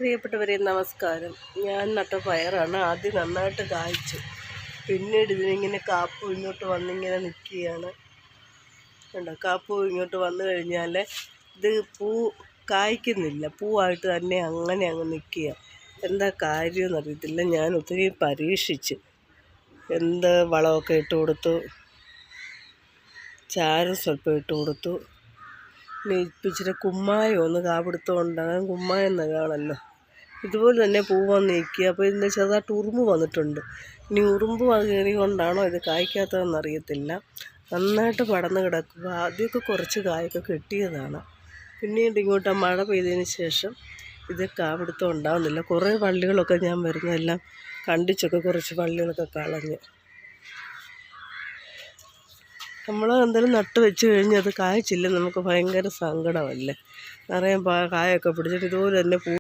പ്രിയപ്പെട്ടവരെ നമസ്കാരം. ഞാൻ നട്ട പയറാണ്. ആദ്യം നന്നായിട്ട് കായ്ച്ചു. പിന്നീട് ഇതിനിങ്ങനെ കാപ്പു ഇങ്ങോട്ട് വന്നിങ്ങനെ നിൽക്കുകയാണ്. കണ്ടോ, കാപ്പു ഇങ്ങോട്ട് വന്നു കഴിഞ്ഞാൽ ഇത് പൂ കായ്ക്കുന്നില്ല. പൂവായിട്ട് തന്നെ അങ്ങനെ അങ്ങ് നിൽക്കുക. എന്താ കാര്യമെന്ന് അറിയത്തില്ല. ഞാൻ ഒത്തിരി പരീക്ഷിച്ച് എന്ത് വളമൊക്കെ ഇട്ട് കൊടുത്തു, ചാരം സ്വല്പം ഇട്ട് കൊടുത്തു. ഇനി ഇച്ചിരി കുമ്മായം ഒന്ന് കാപിടുത്തമുണ്ടാകാൻ കുമ്മായം നല്ലതാണല്ലോ. ഇതുപോലെ തന്നെ പൂ വന്ന് നിൽക്കുക. അപ്പോൾ ഇതിൻ്റെ ചെറുതായിട്ട് ഉറുമ്പ് വന്നിട്ടുണ്ട്. ഇനി ഉറുമ്പ് കയറി കൊണ്ടാണോ ഇത് കായ്ക്കാത്തതെന്ന് അറിയത്തില്ല. നന്നായിട്ട് പടർന്ന് കിടക്കുക. ആദ്യമൊക്കെ കുറച്ച് കായൊക്കെ കിട്ടിയതാണ്. പിന്നീട് ഇങ്ങോട്ട് മഴ പെയ്തതിന് ശേഷം ഇത് കാപിടുത്തം ഉണ്ടാകുന്നില്ല. കുറേ വള്ളികളൊക്കെ ഞാൻ വരുന്നതെല്ലാം കണ്ടിച്ചൊക്കെ കുറച്ച് വള്ളികളൊക്കെ കളഞ്ഞ്. നമ്മൾ എന്തെങ്കിലും നട്ട് വെച്ച് കഴിഞ്ഞ് അത് കായ്ച്ചില്ല, നമുക്ക് ഭയങ്കര സങ്കടമല്ലേ. നിറയെ കായൊക്കെ പിടിച്ചിട്ട് ഇതുപോലെ തന്നെ പൂ